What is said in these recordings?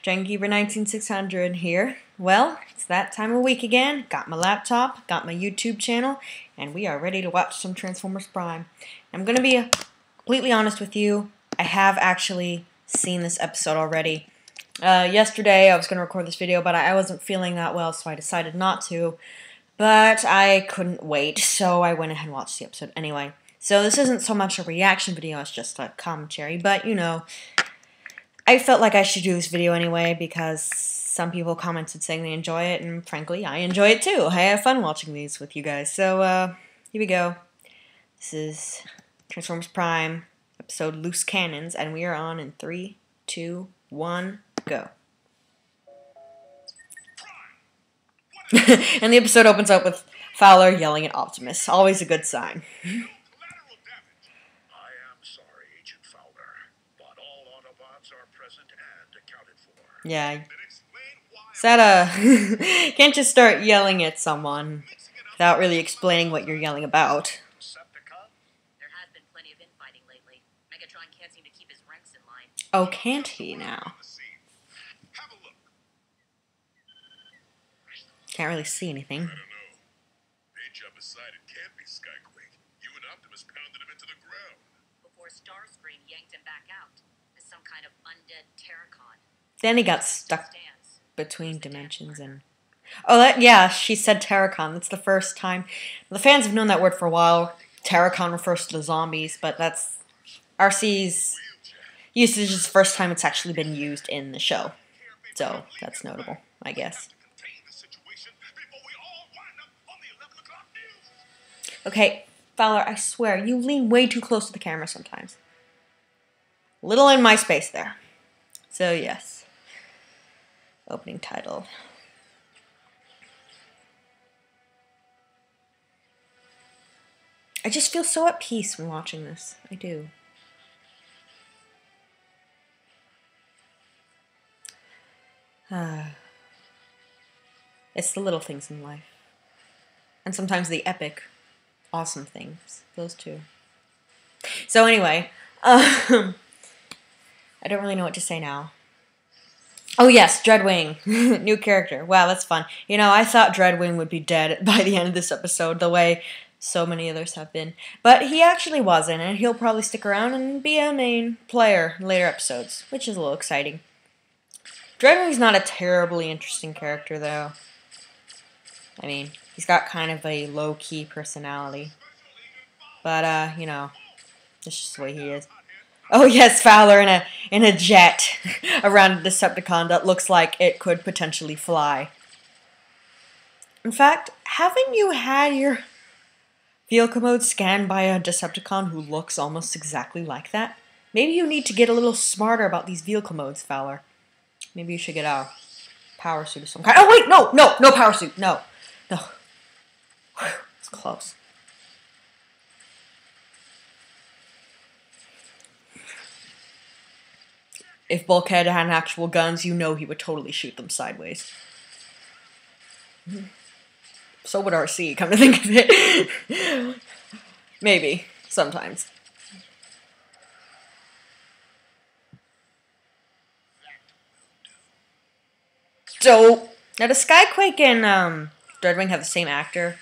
Keeper 19600 here. Well, it's that time of week again. Got my laptop, got my YouTube channel, and we are ready to watch some Transformers Prime. I'm going to be completely honest with you. I have actually seen this episode already. Yesterday I was going to record this video, but I wasn't feeling that well, so I decided not to. But I couldn't wait, so I went ahead and watched the episode anyway. So this isn't so much a reaction video, it's just a commentary, but you know, I felt like I should do this video anyway because some people commented saying they enjoy it, and frankly, I enjoy it too. I have fun watching these with you guys. So, here we go. This is Transformers Prime, episode Loose Cannons, and we are on in 3, 2, 1, go. And the episode opens up with Fowler yelling at Optimus. Always a good sign. Yeah. Is that can't just start yelling at someone without really explaining what you're yelling about. There has been plenty of infighting lately. Megatron can't seem to keep his ranks in line. Oh, can't he now? Can't really see anything. I don't know. They jumped aside, it can't be Skyquake. You and Optimus pounded him into the ground. Before Starscream yanked him back out as some kind of undead Terracon. Then he got stuck between dimensions and... Oh, yeah, she said Terracon. That's the first time. The fans have known that word for a while. Terracon refers to the zombies, but that's... RC's usage is the first time it's actually been used in the show. So, that's notable, I guess. Okay, Fowler, I swear, you lean way too close to the camera sometimes. Little in my space there. So, yes. Opening title. I just feel so at peace when watching this. I do. It's the little things in life. And sometimes the epic, awesome things. Those two. So anyway, I don't really know what to say now. Oh yes, Dreadwing. New character. Wow, that's fun. You know, I thought Dreadwing would be dead by the end of this episode, the way so many others have been. But he actually wasn't, and he'll probably stick around and be a main player in later episodes, which is a little exciting. Dreadwing's not a terribly interesting character, though. I mean, he's got kind of a low-key personality. But, you know, that's just the way he is. Oh yes, Fowler in a jet around a Decepticon that looks like it could potentially fly. In fact, haven't you had your vehicle mode scanned by a Decepticon who looks almost exactly like that? Maybe you need to get a little smarter about these vehicle modes, Fowler. Maybe you should get a power suit of some kind. Oh wait, no power suit, no. Whew, it's close. If Bulkhead had actual guns, you know he would totally shoot them sideways. So would RC, come to think of it. Maybe, sometimes. So, now does Skyquake and Dreadwing have the same actor?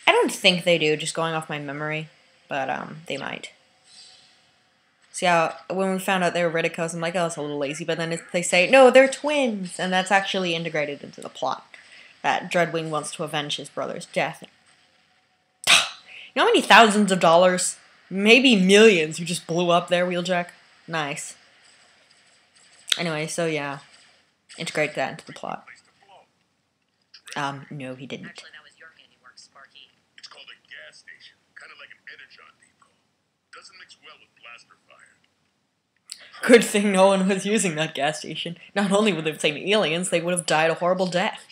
I don't think they do, just going off my memory. But, they might. See how, when we found out they were Ridicos, I'm like, oh, it's a little lazy. But then they say, no, they're twins. And that's actually integrated into the plot. That Dreadwing wants to avenge his brother's death. You know how many thousands of dollars, maybe millions, you just blew up there, Wheeljack? Nice. Anyway, so yeah. Integrate that into the plot. No, he didn't. Actually, that was your handiwork, Sparky. It's called a gas station, kind of like an energon depot. Doesn't mix well with blaster fire. Good thing no one was using that gas station. Not only would they have seen aliens, they would have died a horrible death.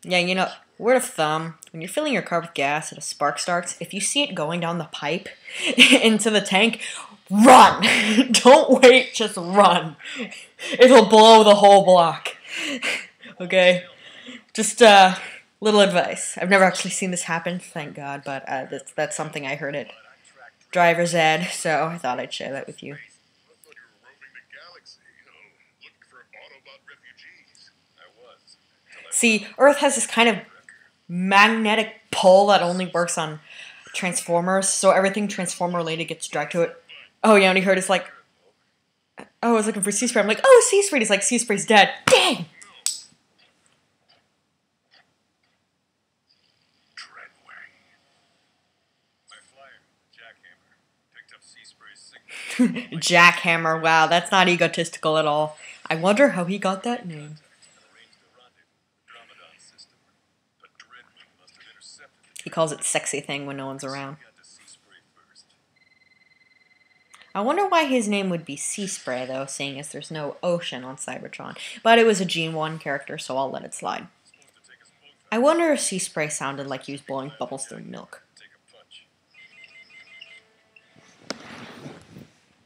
Yeah, you know, word of thumb, when you're filling your car with gas and a spark starts, if you see it going down the pipe into the tank, run! Don't wait, just run. It'll blow the whole block. Okay? Just, little advice. I've never actually seen this happen, thank God, but that's something I heard at Driver's Ed, so I thought I'd share that with you. Autobot refugees. I was. See, Earth has this kind of magnetic pull that only works on Transformers, so everything Transformer related gets dragged to it. Oh yeah, when he heard it's like, oh, I was looking for Sea Spray. I'm like, oh, Sea Spray. He's like, Sea Spray's dead. Dang! Dreadwing. My flyer, Jackhammer, picked up Sea Spray's signal. Jackhammer. Wow, that's not egotistical at all. I wonder how he got that name. Arranged a rendezvous with the Dromedon system, but Dreadwing must have intercepted the He calls it sexy thing when no one's around. got to Sea Spray first. I wonder why his name would be Sea Spray, though, seeing as there's no ocean on Cybertron. But it was a Gene 1 character, so I'll let it slide. Supposed to take us both I wonder if Sea Spray sounded like he was blowing bubbles through milk. take a punch.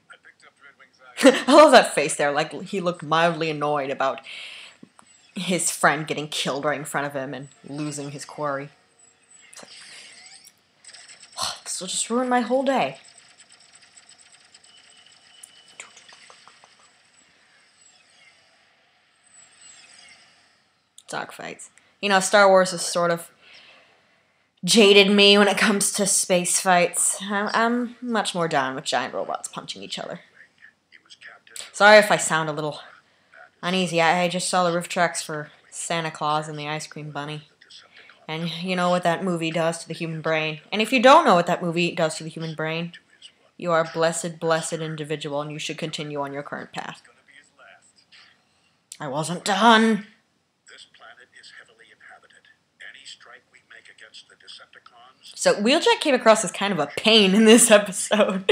I picked up Dreadwing's eye. I love that face there, like he looked mildly annoyed about his friend getting killed right in front of him and losing his quarry. This will just ruin my whole day. Dogfights. You know, Star Wars has sort of jaded me when it comes to space fights. I'm much more down with giant robots punching each other. He was captain. Sorry if I sound a little uneasy. I just saw the roof tracks for Santa Claus and the Ice Cream Bunny. And you know what that movie does to the human brain. And if you don't know what that movie does to the human brain, you are a blessed, blessed individual and you should continue on your current path. Gonna be his last. I wasn't done. This planet is heavily inhabited. Any strike we make against the Decepticons, So Wheeljack came across as kind of a pain in this episode.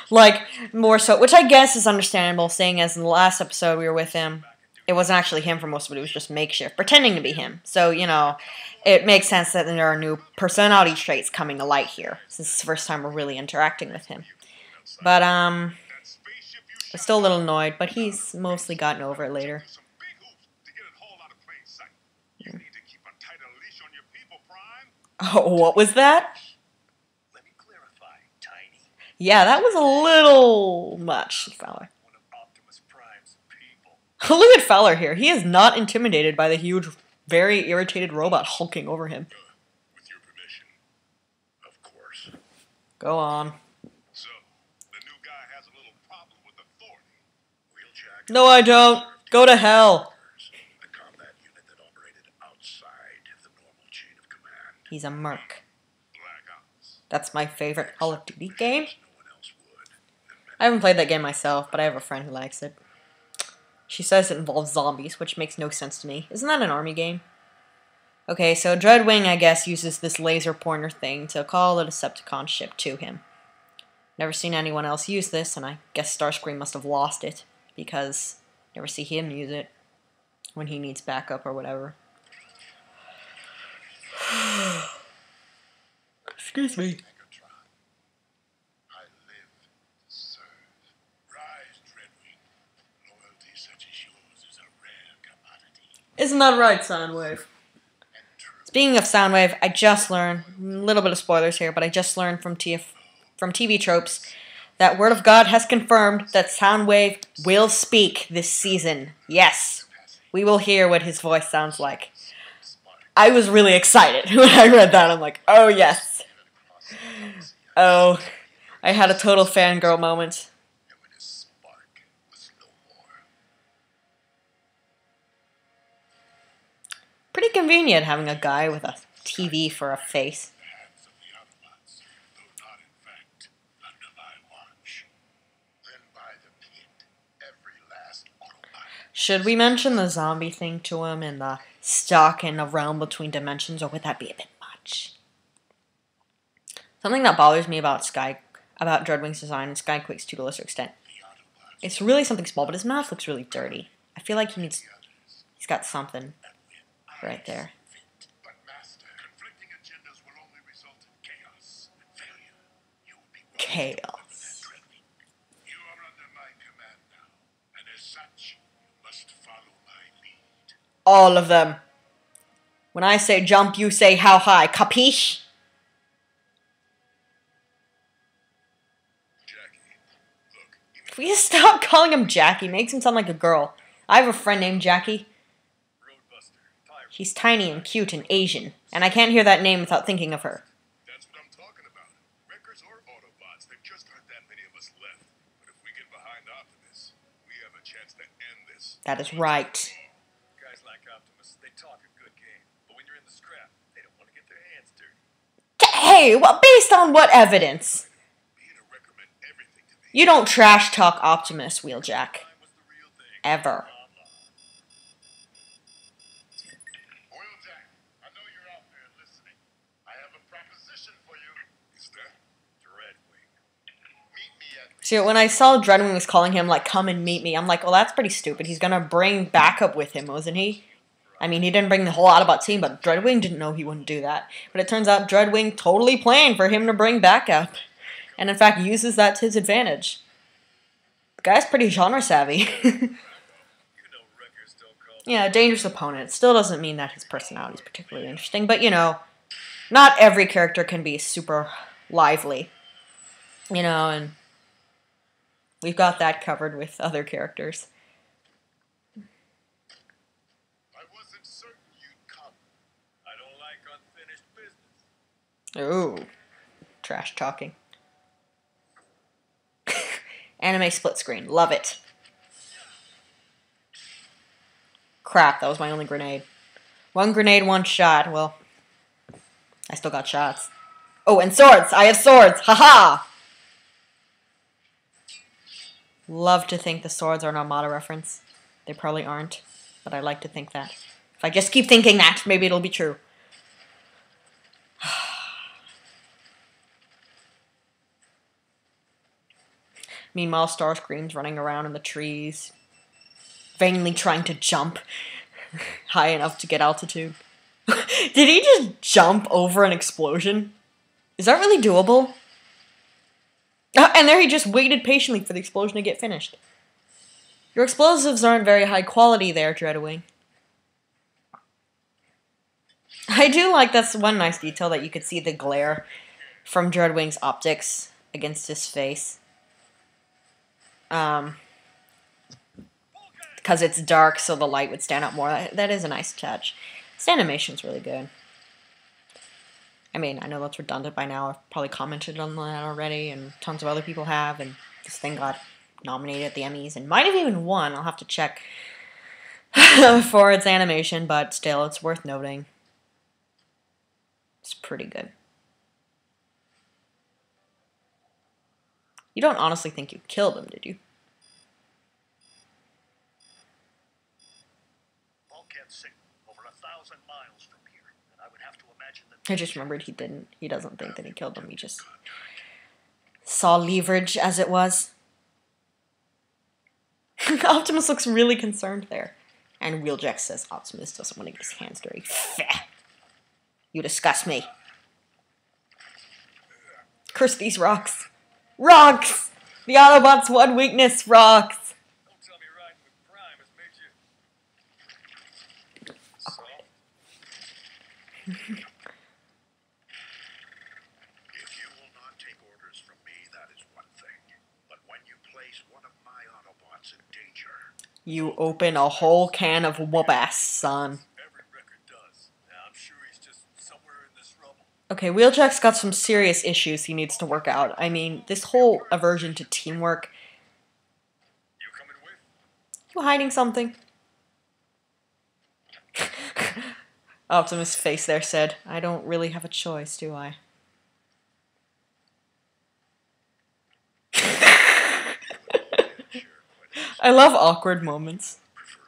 Like, more so, which I guess is understandable, seeing as in the last episode we were with him, it wasn't actually him for most of it, it was just makeshift, pretending to be him. So, you know, it makes sense that there are new personality traits coming to light here. This is the first time we're really interacting with him. But, that spaceship you I'm shot still a little annoyed, but he's mostly gotten over it later. some big hoops to get it hauled out of plain sight. You need to keep a tighter leash on your people, Prime. Oh, what was that? Let me clarify, Tiny. Yeah, that was a little much, Fowler. One of Optimus Prime's people. Look at Fowler here. He is not intimidated by the huge, very irritated robot hulking over him. With your permission. Of course. Go on. So, the new guy has a little problem with authority. Wheeljack. No, I don't. Go to hell. A combat unit that operated outside of the normal chain of command. He's a merc. Black Ops. That's my favorite Call of Duty game. No one else would. I haven't played that game myself, but I have a friend who likes it. She says it involves zombies, which makes no sense to me. Isn't that an army game? Okay, so Dreadwing, I guess, uses this laser pointer thing to call a Decepticon ship to him. Never seen anyone else use this, and I guess Starscream must have lost it, because never see him use it when he needs backup or whatever. Excuse me. Megatron. I live to serve. Rise, Dreadwing. Loyalty such as yours is a rare commodity. Isn't that right, Soundwave? And true. Speaking of Soundwave, I just learned, a little bit of spoilers here, but I just learned from TV Tropes that Word of God has confirmed that Soundwave will speak this season. Yes, we will hear what his voice sounds like. I was really excited when I read that. I'm like, oh yes. Oh, I had a total fangirl moment. And when his spark was no more. Pretty convenient having a guy with a TV for a face. The hands of the Autobots, though not in fact under my watch. Then by the pit, every last Autobot. Should we mention the zombie thing to him and the stuck in a realm between dimensions, or would that be a bit much? Something that bothers me about Dreadwing's design and Skyquake's to a lesser extent. It's really something small, but his mouth looks really dirty. I feel like he's got something right there. But Master, conflicting agendas will only result in chaos and failure. You will be Chaos. You are under my command now, and as such, you must follow my lead. All of them. When I say jump, you say how high. Capiche? Jackie, look, even Can we just stop calling him Jackie? Makes him sound like a girl. I have a friend named Jackie. She's tiny and cute and Asian, and I can't hear that name without thinking of her. That's what I'm talking about. Wreckers or Autobots, there just aren't that many of us left. But if we get behind Optimus, we have a chance to end this. That is right. Guys like Optimus, they talk a good game, but when you're in the scrap, they don't want to get their hands dirty. Hey, well, based on what evidence? Being a wrecker meant everything to me. You don't trash talk Optimus, Wheeljack. Time was the real thing. Ever. Wheeljack, I know you're out there listening. I have a proposition for you. Is that Dreadwing. meet me at See, when I saw Dreadwing was calling him, like, come and meet me, I'm like, well, that's pretty stupid. He's gonna bring backup with him, wasn't he? I mean, he didn't bring the whole Autobot team, but Dreadwing didn't know he wouldn't do that. But it turns out Dreadwing totally planned for him to bring backup. And in fact, uses that to his advantage. The guy's pretty genre savvy. You know wreckers don't call Yeah, dangerous opponent. Still doesn't mean that his personality is particularly interesting. But, you know, not every character can be super lively. You know, and we've got that covered with other characters. I wasn't certain you'd come. I don't like unfinished business. Ooh. Trash talking. Anime split screen. Love it. Crap, that was my only grenade. One grenade, one shot. Well, I still got shots. Oh, and swords! I have swords! Haha! Love to think the swords are an Armada reference. They probably aren't, but I like to think that. If I just keep thinking that, maybe it'll be true. Meanwhile, Starscream's running around in the trees, vainly trying to jump high enough to get altitude. Did he just jump over an explosion? Is that really doable? And there he just waited patiently for the explosion to get finished. Your explosives aren't very high quality there, Dreadwing. I do like that's one nice detail that you could see the glare from Dreadwing's optics against his face. Because it's dark, so the light would stand out more. That is a nice touch. This animation's really good. I mean, I know that's redundant by now. I've probably commented on that already, and tons of other people have, and this thing got nominated at the Emmys, and might have even won. I'll have to check for its animation, but still, it's worth noting. It's pretty good. You don't honestly think you killed him, did you? Bulkhead signal over 1,000 miles from here, and I would have to imagine that. I just remembered he didn't. He doesn't think that he killed him. He just saw leverage as it was. Optimus looks really concerned there. And Wheeljack says Optimus doesn't want to get his hands dirty. Feh. You disgust me. Curse these rocks. Rocks! The Autobots' one weakness, rocks. Don't tell me riding with Prime has made you. So, If you will not take orders from me, that is one thing. But when you place one of my Autobots in danger, You open a whole can of whoop-ass, son. every record does. Now, I'm sure he's just somewhere in this rubble. Okay, Wheeljack's got some serious issues he needs to work out. I mean, this whole aversion to teamwork. You coming with? You hiding something? Optimus' face there said, I don't really have a choice, do I? I love awkward moments.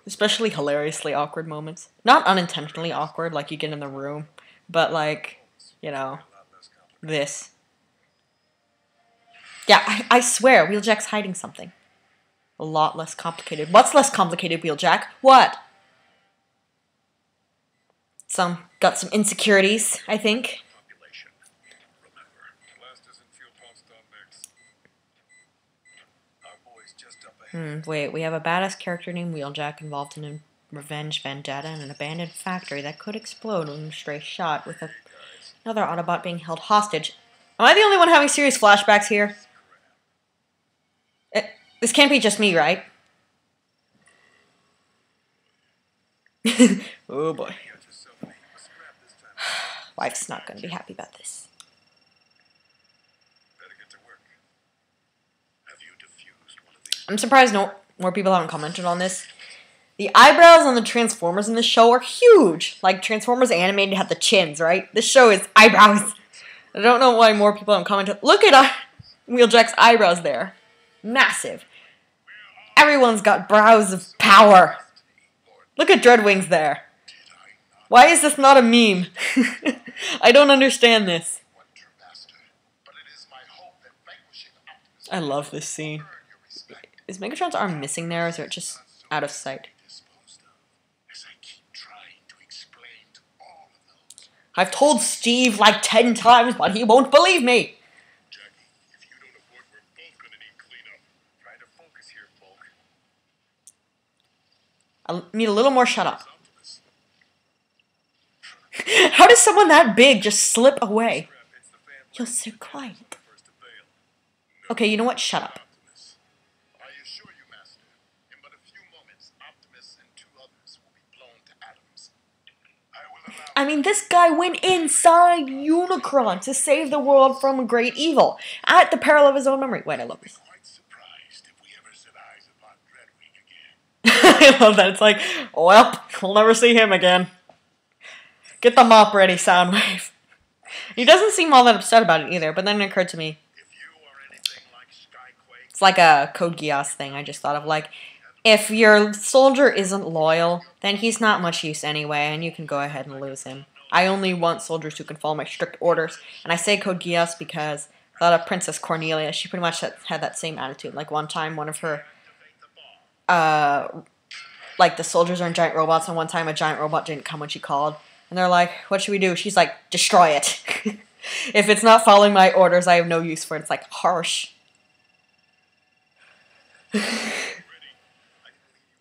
Especially hilariously awkward moments. Not unintentionally awkward, like you get in the room, but like, you know, this. Yeah, I swear, Wheeljack's hiding something. A lot less complicated. What's less complicated, Wheeljack? What? Got some insecurities, I think. population. Remember, Glass doesn't feel punched on mix. Our boy's just up ahead. Wait, we have a badass character named Wheeljack involved in a revenge vendetta in an abandoned factory that could explode when a stray shot with another Autobot being held hostage. Am I the only one having serious flashbacks here? This can't be just me, right? Oh boy. You got yourself a heap of scrap this time. Wife's not gonna be happy about this. Better get to work. Have you defused one of these? I'm surprised no more people haven't commented on this. The eyebrows on the Transformers in this show are huge. Like, Transformers animated had the chins, right? This show is eyebrows. I don't know why more people haven't commented. Look at Wheeljack's eyebrows there. Massive. Everyone's got brows of power. Look at Dreadwing's there. Why is this not a meme? I don't understand this. Wonder Master, but it is my hope that vanquishing Optimus I love this scene. will earn your respect. Is Megatron's arm missing there, or is it just out of sight? Disposed of, as I keep trying to explain to all of those. I've told Steve like 10 times, but he won't believe me. Jackie, if you don't avoid, we're both gonna need cleanup. Try to focus here, Bulk. I need a little more shut up. Optimus, How does someone that big just slip away? Scrap hits the fan. You're so quiet. First to fail. Okay, you know what? Shut up. Optimus. I assure you, Master, in but a few moments, Optimus and 2 others will be blown to atoms. I will allow I mean, this guy went inside Unicron to save the world from a great evil at the peril of his own memory. Wait, I love this. quite surprised if we ever set eyes upon Dreadwing again. I love that. It's like, well, we'll never see him again. Get the mop ready, Soundwave. He doesn't seem all that upset about it either, but then it occurred to me, If you are anything like Skyquake, it's like a Code Geass thing I just thought of. Like, if your soldier isn't loyal, then he's not much use anyway, and you can go ahead and lose him. I only want soldiers who can follow my strict orders. And I say Code Geass because I thought of Princess Cornelia. She pretty much had that same attitude. Like, one time, one of her, like, the soldiers are in giant robots, and one time a giant robot didn't come when she called. And they're like, what should we do? She's like, destroy it. If it's not following my orders, I have no use for it. It's like, harsh.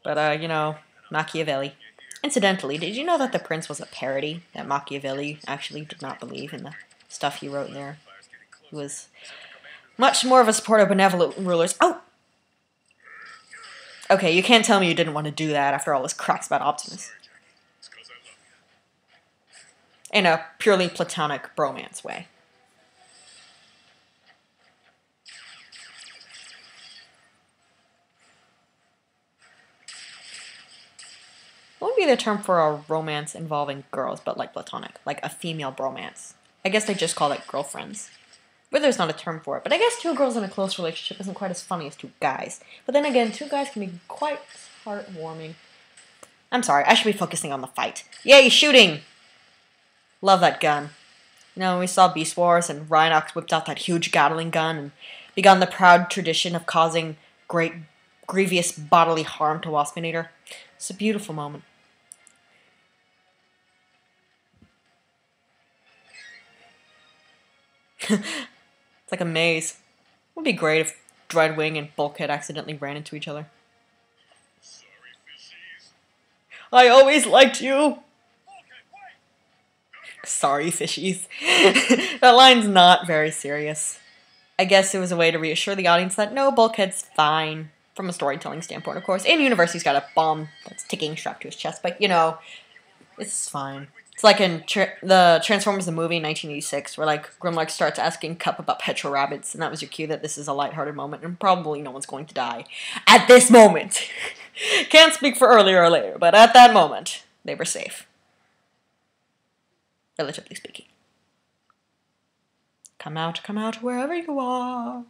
But, you know, Machiavelli. Incidentally, did you know that The Prince was a parody? That Machiavelli actually did not believe in the stuff he wrote there. He was much more of a supporter of benevolent rulers. Oh! Okay, you can't tell me you didn't want to do that after all this cracks about Optimus. it's 'cause I love you. In a purely platonic bromance way. What would be the term for a romance involving girls, but like platonic? Like a female bromance. I guess they just call it girlfriends. But there's not a term for it. But I guess 2 girls in a close relationship isn't quite as funny as 2 guys. But then again, 2 guys can be quite heartwarming. I'm sorry, I should be focusing on the fight. Yay, shooting! Love that gun. You know, we saw Beast Wars and Rhinox whipped out that huge Gatling gun and begun the proud tradition of causing great, grievous bodily harm to Waspinator. It's a beautiful moment. It's like a maze. It would be great if Dreadwing and Bulkhead accidentally ran into each other. Sorry, fishies. I always liked you! Sorry, fishies. That line's not very serious. I guess it was a way to reassure the audience that no, Bulkhead's fine. From a storytelling standpoint, of course. In universe, he's got a bomb that's ticking strapped to his chest, but, you know, it's fine. It's like in the Transformers the movie in 1986, where, like, Grimlock starts asking Cup about Petro Rabbits, and that was your cue that this is a lighthearted moment, and probably no one's going to die. At this moment! Can't speak for earlier or later, but at that moment, they were safe. Relatively speaking. Come out, wherever you are.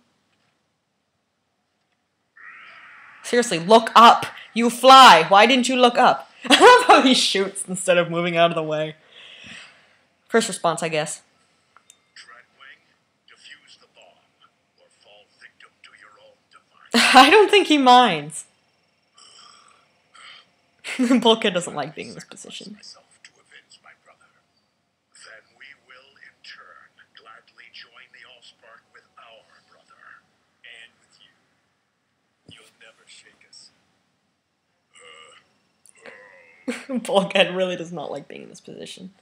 Seriously, look up! You fly! Why didn't you look up? I love how he shoots instead of moving out of the way. First response, I guess. Dreadwing, defuse the bomb, or fall victim to your own device. I don't think he minds. Bulkhead doesn't like being in this position. Myself to avenge my brother. Then we will, in turn, gladly join the Allspark with our brother. And with you. You'll never shake us. Bulkhead really does not like being in this position.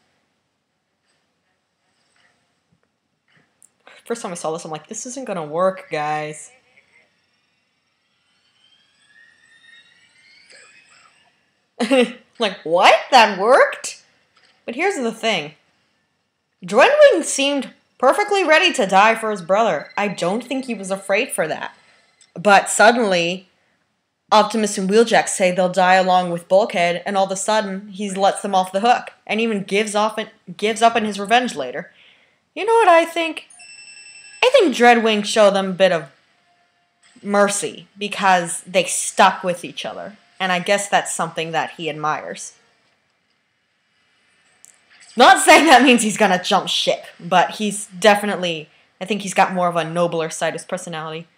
First time I saw this, I'm like, this isn't gonna work, guys. Very well. Like, what? That worked? But here's the thing. Dreadwing seemed perfectly ready to die for his brother. I don't think he was afraid for that. But suddenly, Optimus and Wheeljack say they'll die along with Bulkhead, and all of a sudden, he lets them off the hook, and even gives up in his revenge later. You know what I think? I think Dreadwing showed them a bit of mercy, because they stuck with each other. And I guess that's something that he admires. Not saying that means he's gonna jump ship, but he's definitely, I think he's got more of a nobler side of his personality.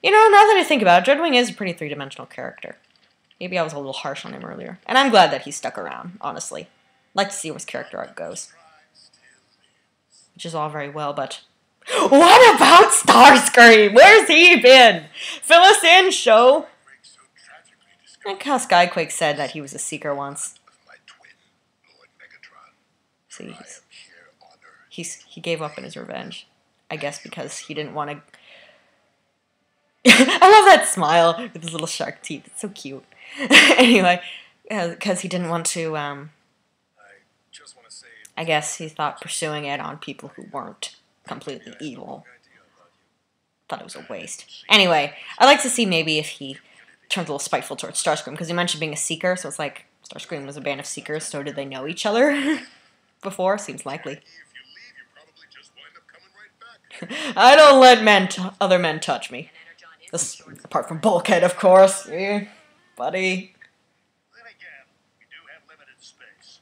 You know, now that I think about it, Dreadwing is a pretty three-dimensional character. Maybe I was a little harsh on him earlier. And I'm glad that he stuck around, honestly. I'd like to see where his character arc goes. Which is all very well, but... What about Starscream? Where's he been? Fill us in, show! Like how Skyquake said that he was a seeker once. See, he gave up in his revenge. I guess because he didn't want to... I love that smile with his little shark teeth. It's so cute. Anyway, because he didn't want to, I guess he thought pursuing it on people who weren't completely evil. Thought it was a waste. Anyway, I'd like to see maybe if he turns a little spiteful towards Starscream, because he mentioned being a seeker, so it's like Starscream was a band of seekers, so did they know each other before? Seems likely. I don't let other men touch me. This, apart from Bulkhead, of course. Yeah, buddy. Then again, we do have limited space.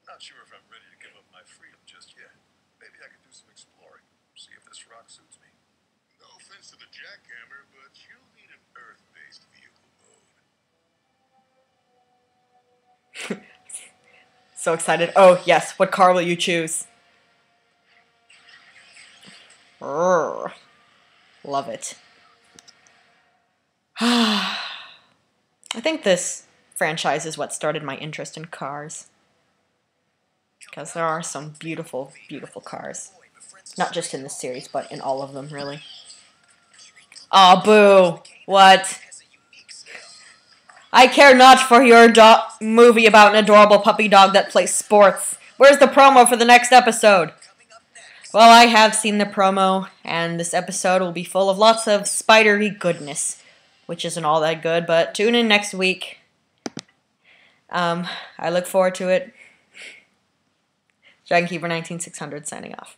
Not sure if I'm ready to give up my freedom just yet. Maybe I could do some exploring. See if this rock suits me. No offense to the jackhammer, but you'll need an Earth-based vehicle mode. So excited. Oh, yes. What car will you choose? Urgh. Love it. I think this franchise is what started my interest in cars. Because there are some beautiful, beautiful cars. Not just in this series, but in all of them, really. Aw, boo! What? I care not for your movie about an adorable puppy dog that plays sports. Where's the promo for the next episode? Well, I have seen the promo, and this episode will be full of lots of spidery goodness, which isn't all that good, but tune in next week. I look forward to it. Dragonkeeper 19600 signing off.